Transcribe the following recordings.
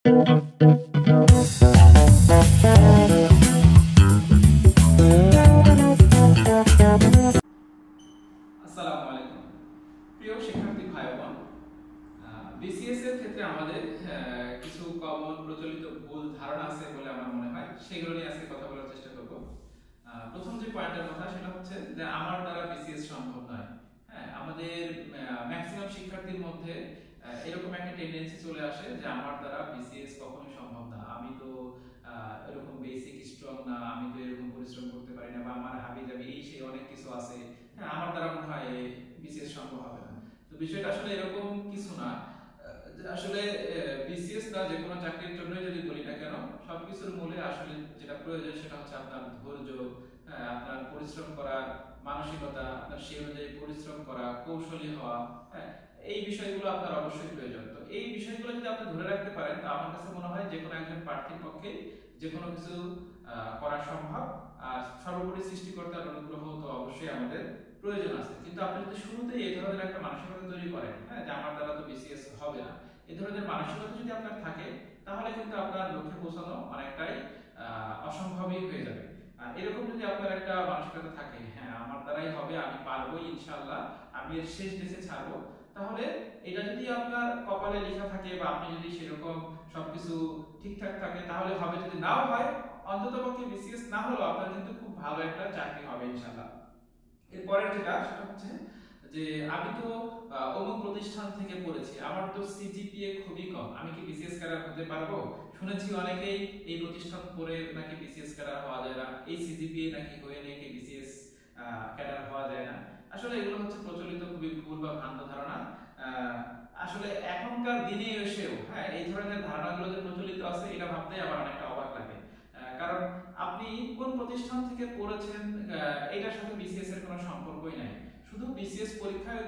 আসসালামু আলাইকুম প্রিয় শিক্ষার্থী ভাই বোন। বিসিএস এর ক্ষেত্রে আমাদের কিছু কমন প্রচলিত ভুল ধারণা আছে বলে আমার মনে হয়, সেগুলো নিয়ে আজকে কথা বলার চেষ্টা করব। প্রথম যে পয়েন্টের কথা সেটা হচ্ছে যে আমার দ্বারা বিসিএস সম্ভব নয়। হ্যাঁ, আমাদের ম্যাক্সিমাম শিক্ষার্থীর মধ্যে এরকম একটা টেন্ডেন্সি চলে আসে যে আমার দ্বারা বিসিএস কখনোই সম্ভব না, আমি তো এরকম বেসিক স্ট্রং না, আমি তো এরকম পরিশ্রম করতে পারি না, বা আমার হাবি জাবি এই সেই অনেক কিছু আছে, হ্যাঁ আমার দ্বারা মনে হয় বিসিএস সম্ভব হবে না। তো বিষয়টা আসলে এরকম কিছু না। আসলে বিসিএস না যে কোনো চাকরির জন্য যদি বলি না কেন, সবকিছুর মূলে আসলে যেটা প্রয়োজন সেটা হচ্ছে আপনার ধৈর্য, আপনার পরিশ্রম করা মানসিকতা, আপনার সেই অনুযায়ী পরিশ্রম করা, কৌশলী হওয়া, হ্যাঁ এই বিষয়গুলো আপনার অবশ্যই প্রয়োজন। তো এই বিষয়গুলো যদি আপনি ধরে রাখতে পারেন, তো আমার কাছে মনে হয় যে কোনো একজন প্রার্থীর পক্ষে যে কোনো কিছু করা সম্ভব। আর সর্বোপরি সৃষ্টিকর্তার অনুগ্রহ তো অবশ্যই আমাদের প্রয়োজন আছে। কিন্তু আপনি যদি শুরুতেই এই ধরনের একটা মানসিকতা তৈরি করেন, হ্যাঁ যে আমার দ্বারা তো বিসিএস হবে না, এই ধরনের মানসিকতা যদি আপনার থাকে, তাহলে কিন্তু আপনার লক্ষ্যে পৌঁছানো অনেকটাই অসম্ভবই হয়ে যাবে। আর এরকম যদি আপনার একটা মানসিকতা থাকে, হ্যাঁ আমার দ্বারাই হবে, আমি পারবোই ইনশাআল্লাহ, আমি এর শেষ দেশে ছাড়বো, তাহলে এটা যদি আপনার কপালে লেখা থাকে বা আপনি যদি সেরকম সবকিছু ঠিকঠাক থাকে তাহলে হবে। যদি নাও হয়, অন্ততপক্ষে বিসিএস না হলেও আপনার কিন্তু খুব ভালো একটা চাকরি হবে ইনশাআল্লাহ। এরপরের যেটা সেটা হচ্ছে যে আমি তো অমুক প্রতিষ্ঠান থেকে পড়েছি, আমার তো সিজিপিএ খুবই কম, আমি কি বিসিএস ক্যাডার হতে পারবো? শুনেছি অনেকেই এই প্রতিষ্ঠান পড়ে নাকি বিসিএস ক্যাডার হওয়া যায় না, এই সিজিপিএ নাকি হয়ে নাকি বিসিএস ক্যাডার হওয়া যায় না। আসলে এগুলো হচ্ছে প্রচলিত খুবই ভুল বা ভ্রান্ত ধারণা। আসলে এখনকার দিনে এসেও হ্যাঁ এই ধরনের ধারণাগুলো যে প্রচলিত আছে, এটা ভাবতে আমার অনেকটা অবাক লাগে। কারণ আপনি কোন প্রতিষ্ঠান থেকে পড়েছেন এটার সাথে বিসিএস এর কোনো সম্পর্কই নাই। শুধু বিসিএস পরীক্ষায়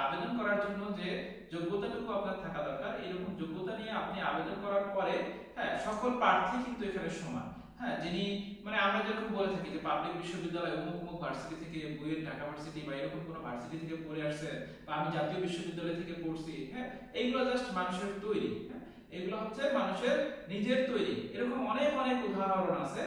আবেদন করার জন্য যে যোগ্যতাটুকু আপনার থাকা দরকার, এরকম যোগ্যতা নিয়ে আপনি আবেদন করার পরে হ্যাঁ সকল প্রার্থী কিন্তু এখানে সমান। হ্যাঁ যিনি মানে আমরা যেরকম বলে থাকি যে পাবলিক বিশ্ববিদ্যালয় অমুক অমুক ভার্সিটি থেকে, বুয়েট ঢাকা ভার্সিটি বা এরকম কোনো ভার্সিটি থেকে পড়ে আসছে, বা আমি জাতীয় বিশ্ববিদ্যালয় থেকে পড়ছি, হ্যাঁ এইগুলো জাস্ট মানুষের তৈরি। হ্যাঁ এগুলো হচ্ছে মানুষের নিজের তৈরি। এরকম অনেক অনেক উদাহরণ আছে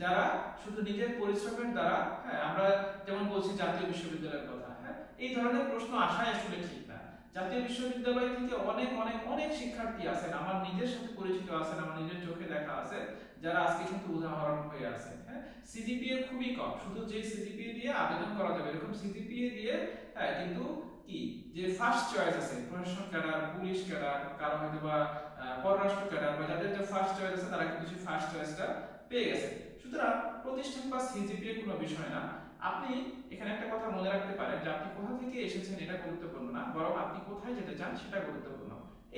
যারা শুধু নিজের পরিশ্রমের দ্বারা, হ্যাঁ আমরা যেমন বলছি জাতীয় বিশ্ববিদ্যালয়ের কথা, হ্যাঁ এই ধরনের প্রশ্ন আসাই আসলে ঠিক না। জাতীয় বিশ্ববিদ্যালয় থেকে অনেক অনেক অনেক শিক্ষার্থী আছেন, আমার নিজের সাথে পরিচিত আছেন, আমার নিজের চোখে দেখা আছে, যারা আজকে কিন্তু উদাহরণ হয়ে আছে। হ্যাঁ সিজিপিএ খুবই কম, শুধু যে সিজিপিএ দিয়ে আবেদন করা যাবে এরকম সিজিপিএ দিয়ে, হ্যাঁ কিন্তু কি যে ফার্স্ট চয়েস আছে প্রশাসন ক্যাডার, পুলিশ ক্যাডার, কারো হয়তো বা পররাষ্ট্র ক্যাডার, বা যাদের যে ফার্স্ট চয়েস আছে তারা কিন্তু সেই ফার্স্ট চয়েসটা পেয়ে গেছে। সুতরাং প্রতিষ্ঠান বা সিজিপিএ কোনো বিষয় না। আপনি এখানে একটা কথা মনে রাখতে পারেন যে আপনি কোথা থেকে এসেছেন এটা গুরুত্বপূর্ণ না, বরং আপনি কোথায় যেতে চান সেটা গুরুত্বপূর্ণ।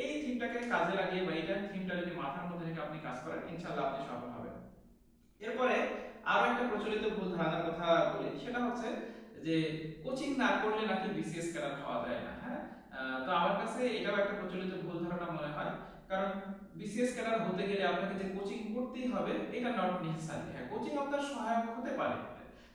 এই থিমটাকে কাজে লাগিয়ে বা এইটা থিমটা যদি মাথার মধ্যে রেখে আপনি কাজ করেন, ইনশাআল্লাহ আপনি সফল হবেন। এরপরে আরো একটা প্রচলিত ভুল ধারণার কথা বলি, সেটা হচ্ছে যে কোচিং না করলে নাকি বিসিএস ক্যাডার হওয়া যায় না। হ্যাঁ তো আমার কাছে এটাও একটা প্রচলিত ভুল ধারণা মনে হয়। কারণ বিসিএস ক্যাডার হতে গেলে আপনাকে যে কোচিং করতেই হবে এটা নট নেসেসারি। হ্যাঁ কোচিং আপনার সহায়ক হতে পারে,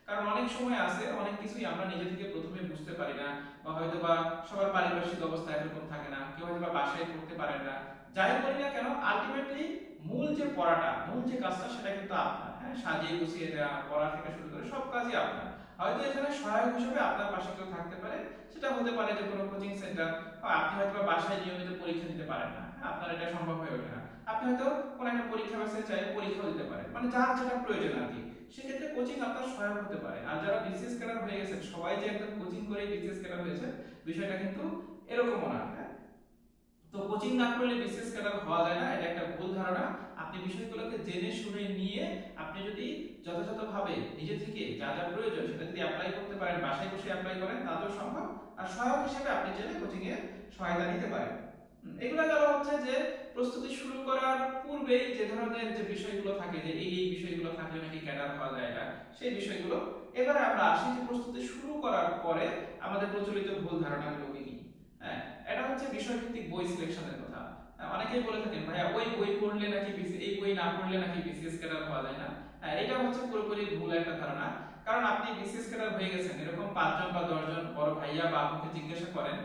কারণ অনেক সময় আছে অনেক কিছুই আমরা নিজে থেকে প্রথমে বুঝতে পারি না, বা হয়তো বা সবার পারিপার্শ্বিক অবস্থা একরকম থাকে না, কেউ হয়তো বা বাসায় পড়তে পারেন না। যাই বলি না কেন, আলটিমেটলি মূল যে পড়াটা, মূল যে কাজটা সেটা কিন্তু আপনার। হ্যাঁ সাজিয়ে গুছিয়ে দেওয়া, পড়া থেকে শুরু করে সব কাজই আপনার। হয়তো এখানে সহায়ক হিসেবে আপনার পাশে কেউ থাকতে পারে, সেটা হতে পারে যে কোনো কোচিং সেন্টার, বা আপনি হয়তো বাসায় নিয়মিত পরীক্ষা দিতে পারেন না, আপনার এটা সম্ভব হয়ে ওঠে না, আপনি হয়তো কোনো একটা পরীক্ষা ব্যবস্থায় চাইলে পরীক্ষাও দিতে পারেন, মানে যার যেটা প্রয়োজন আর কি, সেক্ষেত্রে কোচিং আপনার সহায়ক হতে পারে। আর যারা বিসিএস ক্যাডার হয়ে গেছেন, সবাই যে একদম কোচিং করে বিসিএস ক্যাডার হয়েছে বিষয়টা কিন্তু এরকমও না। হ্যাঁ তো কোচিং না করলে বিসিএস ক্যাডার হওয়া যায় না, এটা একটা ভুল ধারণা। আপনি বিষয়গুলোকে জেনে শুনে নিয়ে আপনি যদি যথাযথভাবে নিজে থেকে যা যা প্রয়োজন সেটা যদি অ্যাপ্লাই করতে পারেন, বাসায় বসে অ্যাপ্লাই করেন, তাতেও সম্ভব। আর সহায়ক হিসেবে আপনি চাইলে কোচিং এর সহায়তা নিতে পারেন। এগুলো গেল হচ্ছে যে প্রস্তুতি শুরু করার পূর্বেই যে ধরনের যে বিষয়গুলো থাকে, যে এই এই বিষয়গুলো থাকলে নাকি ক্যাডার হওয়া যায় না, সেই বিষয়গুলো। এবারে আমরা আসি যে প্রস্তুতি শুরু করার পরে আমাদের প্রচলিত ভুল ধারণাগুলো কি কি। হ্যাঁ এটা হচ্ছে বিষয়ভিত্তিক বই সিলেকশনের কথা। অনেকেই বলে থাকেন ভাইয়া ওই বই পড়লে নাকি এই বই না পড়লে নাকি বিসিএস ক্যাডার হওয়া যায় না। হ্যাঁ এটা হচ্ছে পুরোপুরি ভুল একটা ধারণা। কারণ আপনি বিসিএস ক্যাডার হয়ে গেছেন, এরকম 5 জন বা 10 জন বড় ভাইয়া বা আপুকে জিজ্ঞাসা করেন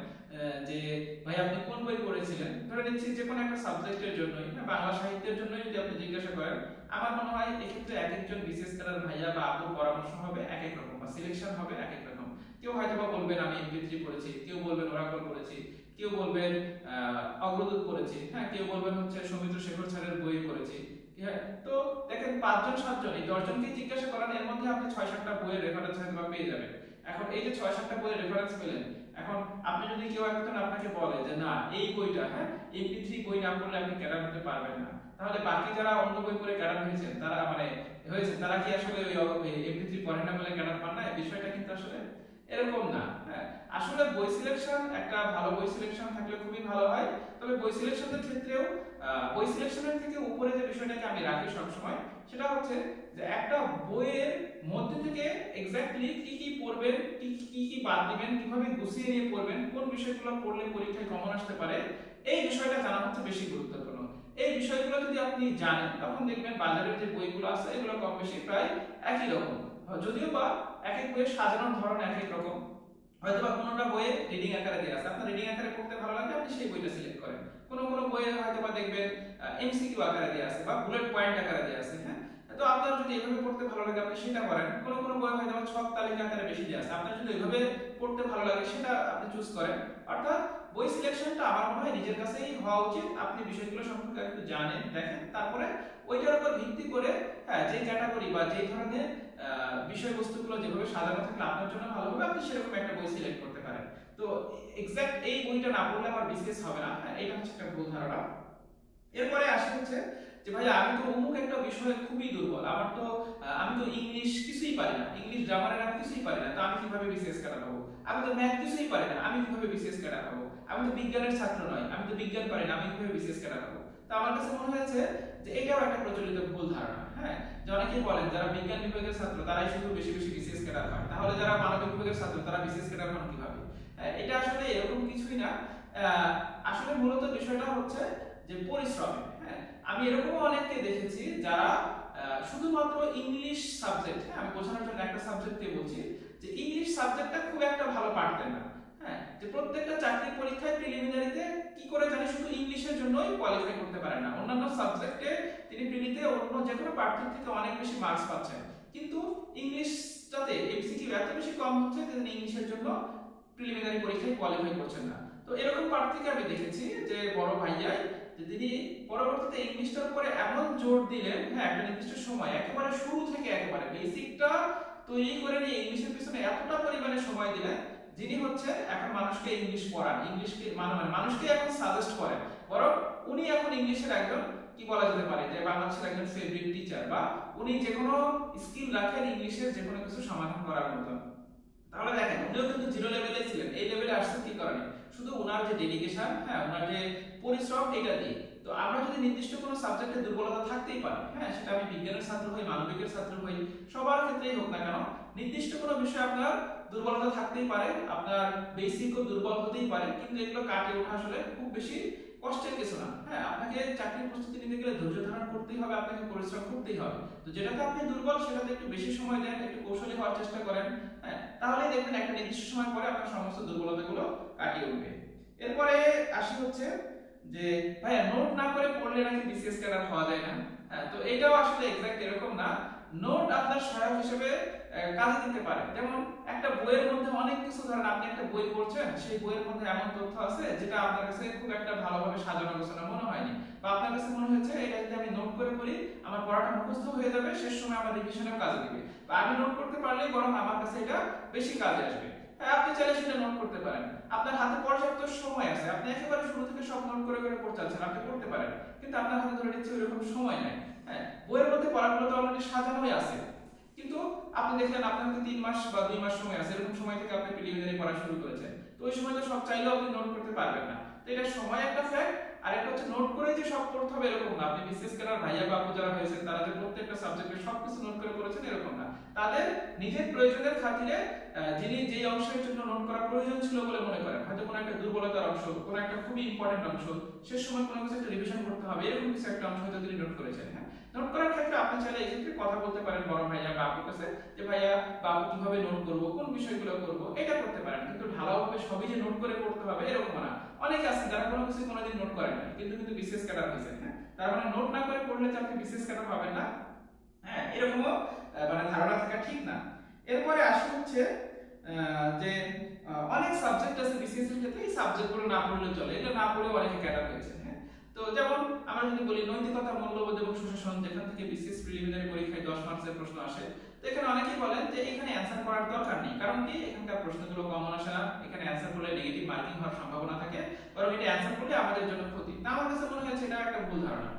যে ভাই আপনি কোন বই পড়েছিলেন, ধরে নিচ্ছি যে কোনো একটা সাবজেক্টের জন্যই, বাংলা সাহিত্যের জন্যই যদি আপনি জিজ্ঞাসা করেন, আমার মনে হয় এক্ষেত্রে এক একজন বিসিএস ক্যাডার ভাইয়া বা আপুর পরামর্শ হবে এক এক রকম, বা সিলেকশন হবে এক এক রকম। কেউ হয়তো বা বলবেন আমি এমপি3 পড়েছি, কেউ বলবেন ওরাকল পড়েছি, কেউ বলবেন অগ্রদূত পড়েছি, হ্যাঁ, কেউ বলবেন হচ্ছে সৌমিত্র শেখর স্যারের বই পড়েছি। হ্যাঁ, তো দেখেন ৫ জন ৭ জন, এই ১০ জনকে জিজ্ঞাসা করেন, এর মধ্যে আপনি ৬-৭টা বইয়ের রেফারেন্স হয়তো পেয়ে যাবেন। এখন এই যে ৬-৭টা বইয়ের রেফারেন্স পেলেন, এখন আপনি যদি কেউ একজন আপনাকে বলে যে না এই বইটা, হ্যাঁ, এমপি3 বই না পড়লে আপনি ক্যাডার হতে পারবেন না, তাহলে বাকি যারা অন্য বই পড়ে ক্যাডার হয়েছেন তারা তারা কি আসলে ওই এমপি3 পড়ে না বলে ক্যাডার পান না? বিষয়টা কিন্তু আসলে এরকম না। হ্যাঁ, আসলে বই সিলেকশন, একটা ভালো বই সিলেকশন থাকলে খুবই ভালো হয়। তবে বই সিলেকশনের ক্ষেত্রেও বই সিলেকশনের থেকে উপরে যে বিষয়টাকে আমি রাখি সবসময়, সেটা হচ্ছে যে একটা বইয়ের মধ্যে থেকে এক্স্যাক্টলি কি কি পড়বেন, কি কি বাদ দিবেন, কিভাবে গুছিয়ে নিয়ে পড়বেন, কোন বিষয়গুলো পড়লে পরীক্ষায় কমন আসতে পারে, এই বিষয়টা জানা হচ্ছে বেশি গুরুত্বপূর্ণ। এই বিষয়গুলো যদি আপনি জানেন, তখন দেখবেন বাজারের যে বইগুলো আছে এগুলো কম বেশি প্রায় একই রকম, যদিও বা এক এক বইয়ের সাজানোর ধরন এক এক রকম। হয়তোবা কোনোটা বইয়ে রিডিং আকারে দেয়া আছে, আপনার রিডিং আকারে পড়তে ভালো লাগে, আপনি সেই বইটা সিলেক্ট করেন। কোনো বইয়ে হয়তোবা দেখবেন এমসিকিউ আকারে দেয়া আছে বা বুলেট পয়েন্ট আকারে দেয়া আছে, হ্যাঁ, তো আপনার যদি এভাবে পড়তে ভালো লাগে আপনি সেটা করেন। কোনো বই হয়তোবা ছক তালিকা আকারে বেশি দেয়া আছে, আপনার যদি এভাবে পড়তে ভালো লাগে সেটা আপনি চুজ করেন। অর্থাৎ বই সিলেকশনটা আমার মনে হয় নিজের কাছেই হওয়া উচিত। আপনি বিষয়গুলো সম্পর্কে একটু জানেন, দেখেন, তারপরে ওইটার উপর ভিত্তি করে, হ্যাঁ, যে ক্যাটাগরি বা যে ধরনের বিষয়বস্তুগুলো যেভাবে সাজানো থাকলে আপনার জন্য ভালো হবে, আপনি সেরকম একটা বই সিলেক্ট করতে পারেন। তো এক্সাক্ট এই বইটা না পড়লে আমার বিসিএস হবে না, হ্যাঁ, এটা হচ্ছে একটা ভুল ধারণা। এরপরে আসে হচ্ছে যে ভাই আমি তো অমুক একটা বিষয়ে খুবই দুর্বল, আমি তো ইংলিশ কিছুই পারি না, ইংলিশ গ্রামারের আমি কিছুই পারি না, তো আমি কিভাবে বিসিএস ক্যাডার হবো? আমি তো ম্যাথ কিছুই পারি না, আমি কিভাবে বিসিএস ক্যাডার হবো? আমি তো বিজ্ঞানের ছাত্র নই, আমি তো বিজ্ঞান পারি না, আমি কিভাবে বিসিএস ক্যাডার হবো? তো আমার কাছে মনে হয়েছে যে এটাও একটা প্রচলিত ভুল ধারণা। হ্যাঁ, যে অনেকেই বলেন যারা বিজ্ঞান বিভাগের ছাত্র তারাই শুধু বেশি বেশি বিসিএস ক্যাডার হয়, তাহলে যারা মানবিক বিভাগের ছাত্র তারা বিসিএস ক্যাডার হন কিভাবে? এটা আসলে এরকম কিছুই না। আসলে মূলত বিষয়টা হচ্ছে যে পরিশ্রম। হ্যাঁ, আমি এরকম অনেককে দেখেছি যারা শুধুমাত্র ইংলিশ সাবজেক্ট, হ্যাঁ, আমি বোঝানোর জন্য একটা সাবজেক্ট দিয়ে বলছি, যে ইংলিশ সাবজেক্টটা খুব একটা ভালো পারতেন না। হ্যাঁ, যে প্রত্যেকটা চাকরির পরীক্ষায় প্রিলিমিনারিতে কি করে জানি শুধু ইংলিশের জন্যই কোয়ালিফাই করতে পারেন না, অন্যান্য সাবজেক্টে তিনি প্রিলিতে অন্য যে কোনো প্রার্থীর থেকে অনেক বেশি মার্কস পাচ্ছেন, কিন্তু ইংলিশটাতে এমসিকিউ এত বেশি কম হচ্ছে যে তিনি ইংলিশের জন্য প্রিলিমিনারি পরীক্ষায় কোয়ালিফাই করছেন না। তো এরকম প্রার্থীকে আমি দেখেছি যে বড় ভাইয়াই, যে তিনি পরবর্তীতে ইংলিশটার উপরে এমন জোর দিলেন, হ্যাঁ, একটা নির্দিষ্ট সময় একেবারে শুরু থেকে একেবারে বেসিকটা তৈরি করে নিয়ে ইংলিশের পিছনে এতটা পরিমাণে সময় দিলেন, যিনি হচ্ছে এখন মানুষকে ইংলিশ পড়ান, ইংলিশকে মানুষকে এখন সাজেস্ট করেন, বরং উনি এখন ইংলিশের একজন কি বলা যেতে পারে যে বাংলাদেশের একজন ফেভারিট টিচার, বা উনি যে কোনো স্কিল রাখেন ইংলিশের যে কোনো কিছু সমাধান করার মতন। তাহলে দেখেন উনিও কিন্তু জিরো লেভেলে ছিলেন, এই লেভেলে আসছেন কি কারণে? শুধু ওনার যে ডেডিকেশন, হ্যাঁ, ওনার যে পরিশ্রম, এটা দিয়ে। তো আমরা যদি নির্দিষ্ট কোনো সাবজেক্টে দুর্বলতা থাকতেই পারে, হ্যাঁ, সেটা আমি বিজ্ঞানের ছাত্র হই, মানবিকের ছাত্র হই, সবার ক্ষেত্রেই হোক না কেন, নির্দিষ্ট কোনো বিষয়ে আপনার দুর্বলতা থাকতেই পারে, আপনার বেসিকও দুর্বল হতেই পারে, কিন্তু এগুলো কাটিয়ে ওঠা আসলে খুব বেশি কষ্টের কিছু না। হ্যাঁ, আপনাকে চাকরির প্রস্তুতি নিতে গেলে ধৈর্য ধারণ করতেই হবে, আপনাকে পরিশ্রম করতেই হবে। তো যেটাতে আপনি দুর্বল সেটাতে একটু বেশি সময় দেন, একটু কৌশলী হওয়ার চেষ্টা করেন, হ্যাঁ, তাহলেই দেখবেন একটা নির্দিষ্ট সময় পরে আপনার সমস্ত দুর্বলতাগুলো কাটিয়ে উঠবে। এরপরে আসি হচ্ছে যে ভাই নোট না করে পড়লে নাকি বিসিএস ক্যাডার হওয়া যায় না। হ্যাঁ, তো এটাও আসলে এক্সাক্ট এরকম না। নোট আপনার সহায়ক হিসেবে কাজে দিতে পারে। যেমন একটা বইয়ের মধ্যে অনেক কিছু, ধরেন আপনি একটা বই পড়ছেন, সেই বইয়ের মধ্যে এমন তথ্য আছে যেটা আপনার কাছে খুব একটা ভালোভাবে সাজানো গোছানো মনে হয়নি, বা আপনার কাছে মনে হচ্ছে এটা যদি আমি নোট করে পড়ি আমার পড়াটা মুখস্থ হয়ে যাবে, শেষ সময় আমার রিভিশনেও কাজে দিবে, বা আমি নোট করতে পারলেই বরং আমার কাছে এটা বেশি কাজে আসবে। হ্যাঁ, আপনি চাইলে সেটা নোট করতে পারেন। আপনার হাতে পর্যাপ্ত সময় আছে, আপনি একেবারে শুরু থেকে সব নোট করে করে পড়তে চাচ্ছেন, আপনি করতে পারেন, কিন্তু আপনার হাতে ধরে নিচ্ছে ওইরকম সময় নাই। হ্যাঁ, বইয়ের মধ্যে পড়াগুলো তো অলরেডি সাজানোই আছে, কিন্তু আপনি দেখলেন আপনার হাতে 3 মাস বা 2 মাস সময় আছে, এরকম সময় থেকে আপনি প্রিলিমিনারি পড়া শুরু করেছেন, তো ওই সময় তো সব চাইলেও আপনি নোট করতে পারবেন না। তো এটা সময় একটা ফ্যাক্ট, আর একটা হচ্ছে নোট করে যে সব পড়তে হবে এরকম না। আপনি বিশেষ করে ভাইয়া বাবু যারা হয়েছেন তারা যে প্রত্যেকটা সাবজেক্টে সবকিছু নোট করে পড়েছেন এরকম না, তাদের নিজের প্রয়োজনের খাতিরে যিনি যে অংশের জন্য নোট করা প্রয়োজন ছিল বলে মনে করেন, হয়তো কোনো একটা দুর্বলতার অংশ, কোনো একটা খুবই ইম্পর্টেন্ট অংশ, শেষ সময় কোনো কিছু একটা রিভিশন করতে হবে, এরকম কিছু একটা অংশ হয়তো তিনি নোট করেছেন। হ্যাঁ, নোট করার ক্ষেত্রে আপনি চাইলে এই ক্ষেত্রে কথা বলতে পারেন বড় ভাইয়া বা আপুর কাছে, যে ভাইয়া বা আপু কিভাবে নোট করব, কোন বিষয়গুলো করব, এটা করতে পারেন। কিন্তু ঢালাওভাবে সবই যে নোট করে পড়তে হবে এরকম না। অনেকে আছেন যারা কোনো কিছু কোনোদিন নোট করেন না, কিন্তু বিসিএস ক্যাডার হয়েছে। হ্যাঁ, তার মানে নোট না করে পড়লে যে আপনি বিসিএস ক্যাডার পাবেন না, হ্যাঁ, এরকমও মানে ধারণা থাকা ঠিক না। এরপরে আসে হচ্ছে যে অনেক সাবজেক্ট আছে বিসিএস এর ক্ষেত্রে, এই সাবজেক্টগুলো না পড়লেও চলে, এগুলো না পড়েও অনেকে ক্যাডার হয়েছে। হ্যাঁ, তো যেমন আমরা যদি বলি নৈতিকতা, মূল্যবোধ এবং সুশাসন, যেখান থেকে বিসিএস প্রিলিমিনারি পরীক্ষায় 10 মার্কসের প্রশ্ন আসে, তো এখানে অনেকেই বলেন যে এখানে অ্যানসার করার দরকার নেই, কারণ কি এখানকার প্রশ্নগুলো কমন আসে না, এখানে অ্যানসার করলে নেগেটিভ মার্কিং হওয়ার সম্ভাবনা থাকে, বরং এটা অ্যানসার করলে আমাদের জন্য ক্ষতি। না, আমার কাছে মনে হয়েছে এটা একটা ভুল ধারণা।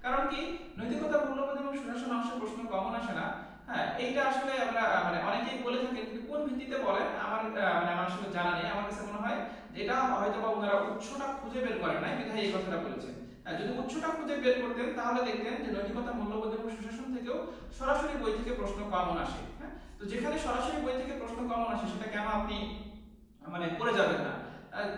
কারণ কি নৈতিকতা, মূল্যবোধ এবং সুশাসন অংশের প্রশ্ন কমন আসে না, হ্যাঁ, এইটা আসলে আমরা মানে অনেকেই বলে থাকেন, কিন্তু কোন ভিত্তিতে বলেন আমার মানে আমার আসলে জানা নেই। আমার কাছে মনে হয় যে এটা হয়তো বা ওনারা উৎসটা খুঁজে বের করেন নাই বিধায় এই কথাটা বলেছেন। যদি উৎসটা খুঁজে বের করতেন তাহলে দেখতেন যে নৈতিকতা, মূল্যবোধ এবং সুশাসন থেকেও সরাসরি বই থেকে প্রশ্ন কমন আসে। হ্যাঁ, তো যেখানে সরাসরি বই থেকে প্রশ্ন কমন আসে সেটা কেন আপনি মানে পড়ে যাবেন না?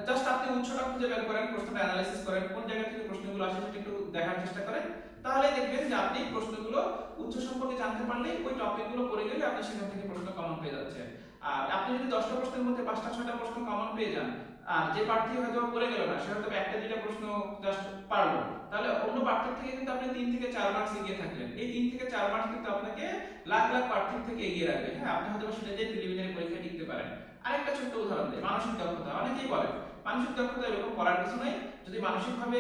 জাস্ট আপনি উৎসটা খুঁজে বের করেন, প্রশ্নটা অ্যানালাইসিস করেন, কোন জায়গা থেকে প্রশ্নগুলো আসে সেটা একটু দেখার চেষ্টা করেন, তাহলে দেখবেন যে আপনি প্রশ্নগুলো উৎস সম্পর্কে জানতে পারলে ওই টপিকগুলো পড়ে গেলে আপনি সেখান থেকে প্রশ্ন কমন পেয়ে যাচ্ছেন। আর আপনি যদি 10টা প্রশ্নের মধ্যে 5টা 6টা প্রশ্ন কমন পেয়ে যান, আর যে প্রার্থী হয়তো পড়ে গেল না, সে হয়তো একটা দুইটা প্রশ্ন জাস্ট পারলো, তাহলে অন্য প্রার্থীর থেকে কিন্তু আপনি 3 থেকে 4 মার্কস এগিয়ে থাকলেন। এই 3 থেকে 4 মার্কস কিন্তু আপনাকে লাখ লাখ প্রার্থীর থেকে এগিয়ে রাখবে। হ্যাঁ, আপনি হয়তো সেটা দিয়ে প্রিলিমিনারি পরীক্ষায় টিকতে পারেন। আরেকটা ছোট্ট উদাহরণ দিই, মানসিক দক্ষতা। অনেকেই বলে মানসিক দক্ষতা এরকম পড়ার কিছু নাই, যদি মানসিকভাবে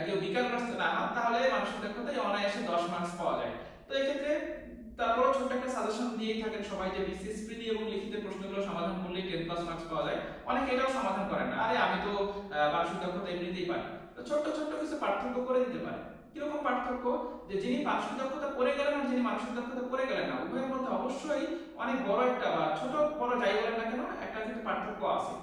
কেউ বিকারগ্রস্ত না হন তাহলে মানসিক দক্ষতায় অনায়াসে 10 মার্কস পাওয়া যায়। তো এই ক্ষেত্রে তারপরে ছোট্ট একটা সাজেশন দিয়েই থাকেন সবাই যে বিসিএস প্রিলি এবং লিখিত প্রশ্নগুলো সমাধান করলেই 10+ মার্কস পাওয়া যায়। অনেকে এটাও সমাধান করেন না, আরে আমি তো মানসিক দক্ষতা এমনিতেই পারি। তো ছোট্ট ছোট্ট কিছু পার্থক্য করে দিতে পারে। কিরকম পার্থক্য? যে যিনি মানসিক দক্ষতা পড়ে গেলেন আর যিনি মানসিক দক্ষতা পড়ে গেলেন না, উভয়ের মধ্যে অবশ্যই অনেক বড় একটা বা ছোট বড় যাই বলেন না কেন একটা কিন্তু পার্থক্য আছে।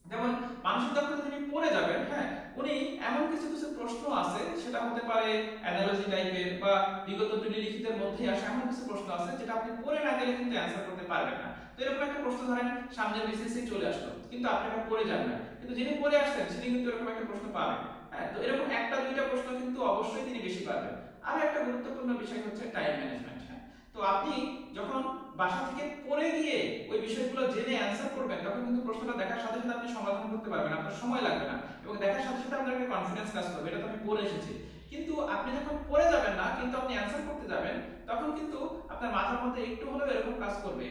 যেমন মানসিক দক্ষতা যিনি পড়ে যাবেন, হ্যাঁ, উনি এমন কিছু কিছু প্রশ্ন আছে, সেটা হতে পারে অ্যানালজি টাইপের বা বিগত প্রিলি লিখিতের মধ্যে আসে এমন কিছু প্রশ্ন আছে যেটা আপনি পড়ে না গেলে কিন্তু অ্যানসার করতে পারবেন না। তো এরকম একটা প্রশ্ন ধরেন সামনে বিসিএসসি চলে আসলো, কিন্তু আপনি এটা পড়ে যান না, কিন্তু যিনি পড়ে আসছেন তিনি কিন্তু এরকম একটা প্রশ্ন পাবেন। হ্যাঁ, তো এরকম একটা দুইটা প্রশ্ন কিন্তু অবশ্যই তিনি বেশি পাবেন। আর একটা গুরুত্বপূর্ণ বিষয় হচ্ছে টাইম ম্যানেজমেন্ট। হ্যাঁ, তো আপনি যখন বাসা থেকে পড়ে গিয়ে ওই বিষয়গুলো জেনে অ্যানসার করবেন, তখন কিন্তু প্রশ্নটা দেখার সাথে সাথে আপনি সমাধান করতে পারবেন, আপনার সময় লাগবে না, এবং দেখার সাথে সাথে আপনার একটা কনফিডেন্স কাজ করবে, এটা তো আমি পড়ে এসেছি। কিন্তু আপনি যখন পড়ে যাবেন না, কিন্তু আপনি অ্যানসার করতে যাবেন, তখন কিন্তু আপনার মাথার মধ্যে একটু হলেও এরকম কাজ করবে,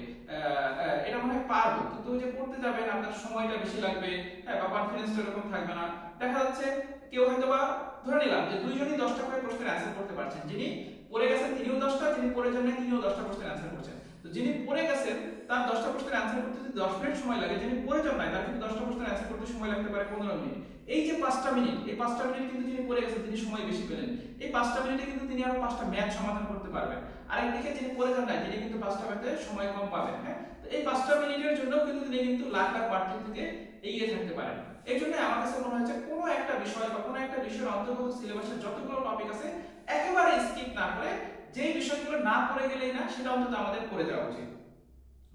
এটা মনে হয় পারবো, কিন্তু ওই যে পড়তে যাবেন আপনার সময়টা বেশি লাগবে, হ্যাঁ, বা কনফিডেন্সটা এরকম থাকবে না। দেখা যাচ্ছে কেউ হয়তো বা ধরে নিলাম যে দুইজনই 10টা করে প্রশ্নের অ্যানসার করতে পারছেন, যিনি পড়ে গেছেন তিনিও 10টা, যিনি পড়ে যান নাই তিনিও 10টা প্রশ্নের অ্যানসার করছেন। তো যিনি পড়ে গেছেন তার 10টা প্রশ্নের অ্যানসার করতে যদি 10 মিনিট সময় লাগে, যিনি পড়ে যান নাই তার কিন্তু 10টা প্রশ্নের অ্যানসার করতে সময় লাগতে পারে 15 মিনিট। এই যে 5টা মিনিট, এই 5টা মিনিট কিন্তু যিনি পড়ে গেছেন তিনি সময় বেশি পেলেন। এই 5টা মিনিটে কিন্তু তিনি আরো 5টা ম্যাথ সমাধান করতে পারবেন। আর একদিকে যিনি পড়ে যান নাই তিনি কিন্তু 5টা ম্যাথে সময় কম পাবেন। হ্যাঁ, তো এই 5টা মিনিটের জন্য কিন্তু তিনি কিন্তু লাখ লাখ প্রার্থী থেকে এগিয়ে থাকতে পারেন। এই জন্য আমার কাছে মনে হয়েছে কোনো একটা বিষয় বা কোনো একটা বিষয়ের অন্তর্গত সিলেবাসের যতগুলো টপিক আছে একেবারে স্কিপ না করে যে বিষয়গুলো না পড়ে গেলেই না সেটা অন্তত আমাদের পড়ে যাওয়া উচিত।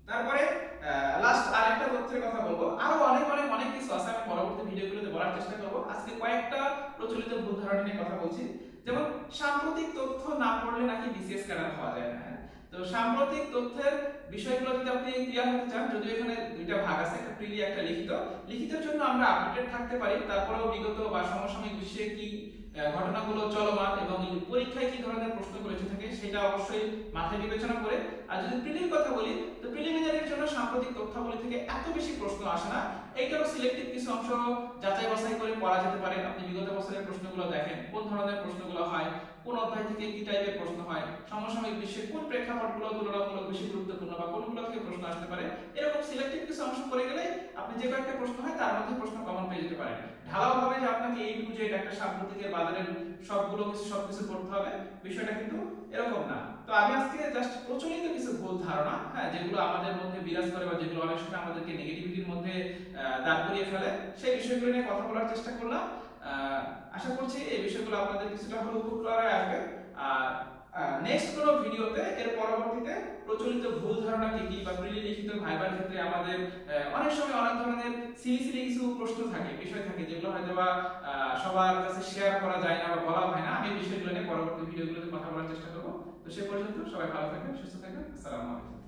তারপরে লাস্ট আরেকটা তথ্যের কথা বলবো, আরো অনেক অনেক অনেক কিছু আছে, আমি পরবর্তী ভিডিওগুলোতে বলার চেষ্টা করব। আজকে কয়েকটা প্রচলিত ভুল ধারণা নিয়ে কথা বলছি। যেমন সাম্প্রতিক তথ্য না পড়লে নাকি বিসিএস ক্যাডার হওয়া যায় না। তো সাম্প্রতিক তথ্যের বিষয়গুলো যদি আপনি ক্লিয়ার হতে চান, যদিও এখানে দুইটা ভাগ আছে, একটা প্রিলি একটা লিখিত। লিখিতের জন্য আমরা আপডেটেড থাকতে পারি, তারপরেও বিগত বা সমসাময়িক বিশ্বে কি ঘটনাগুলো চলমান এবং পরীক্ষায় কি ধরনের প্রশ্নগুলো এসে থাকে সেটা অবশ্যই মাথায় বিবেচনা করে। আর যদি প্রিলির কথা বলি, তো প্রিলিমিনারির জন্য সাম্প্রতিক তথ্যাবলী থেকে এত বেশি প্রশ্ন আসে না, এইটারও সিলেক্টিভ কিছু অংশ যাচাই বাছাই করে পড়া যেতে পারে। আপনি বিগত বছরের প্রশ্নগুলো দেখেন, কোন ধরনের প্রশ্নগুলো হয়, কোন অধ্যায় থেকে কি টাইপের প্রশ্ন হয়, সমসাময়িক বিশ্বে কোন প্রেক্ষাপটগুলো তুলনামূলক বেশি গুরুত্বপূর্ণ বা কোনগুলো থেকে প্রশ্ন আসতে পারে, এরকম সিলেক্টিভ কিছু অংশ পড়ে গেলে আপনি যে কয়েকটা প্রশ্ন হয় তার মধ্যে প্রশ্ন কমন পেয়ে যেতে পারেন। ঢালাওভাবে যে আপনাকে এই টু জেড একটা সাম্প্রতিকের বাজারের সবকিছু পড়তে হবে, বিষয়টা কিন্তু এরকম না। তো আমি আজকে জাস্ট প্রচলিত কিছু ভুল ধারণা, হ্যাঁ, যেগুলো আমাদের মধ্যে বিরাজ করে বা যেগুলো অনেক সময় আমাদেরকে নেগেটিভিটির মধ্যে দাঁড় করিয়ে ফেলে, সেই বিষয়গুলো নিয়ে কথা বলার চেষ্টা করলাম। আশা করছি এই বিষয়গুলো আপনাদের কিছুটা হলেও উপকারে আসবে। আর নেক্সট কোনো ভিডিওতে এর পরবর্তীতে প্রচলিত ভুল ধারণা কি কি বা প্রিলি লিখিত ভাইবার ক্ষেত্রে আমাদের অনেক সময় অনেক ধরনের সিলি কিছু প্রশ্ন থাকে, বিষয় থাকে, যেগুলো হয়তো বা সবার কাছে শেয়ার করা যায় না বা বলা হয় না। আমি বিষয়গুলো নিয়ে পরবর্তী ভিডিওগুলোতে কথা বলার চেষ্টা করব। তো সে পর্যন্ত সবাই ভালো থাকবেন, সুস্থ থাকবেন। আসসালামু আলাইকুম।